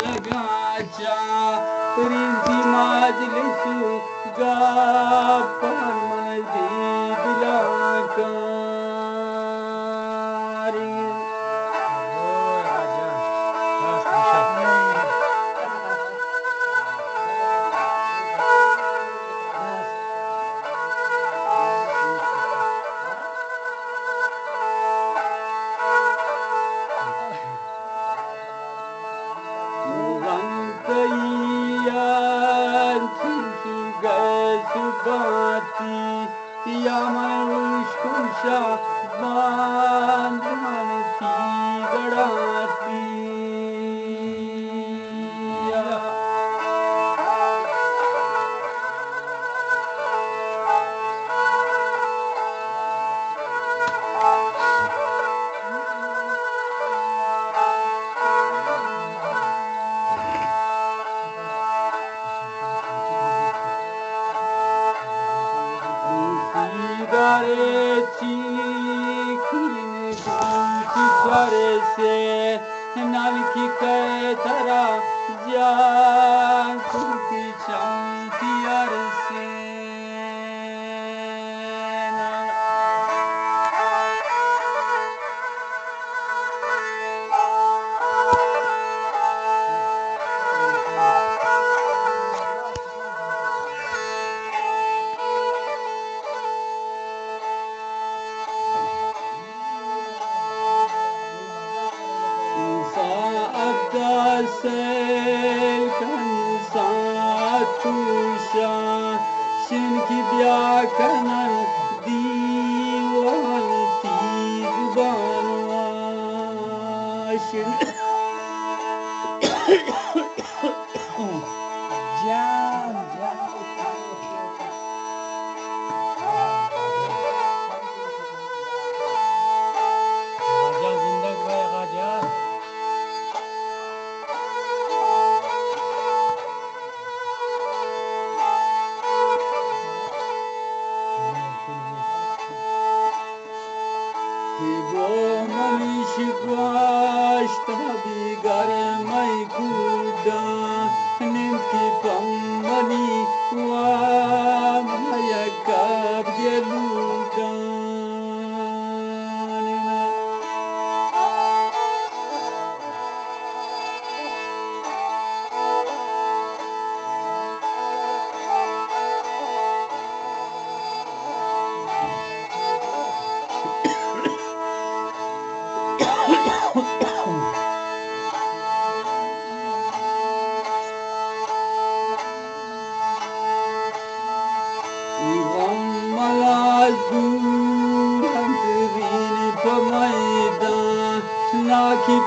लगाचा rinzi majlisu gapan manzi dilakari Murantaian subati Yamanushkusha bandhanti gadati Gareci kine guti karese nalki kaitara jan kuti chanti arse Sel kan satusha shinki bya kanan diwan ti zubanwa shin jam raja zindak bhai raja Manish guashta bigar mai kuda ninki pamani wa maya kab geluda Malazur antrin pamaida na ki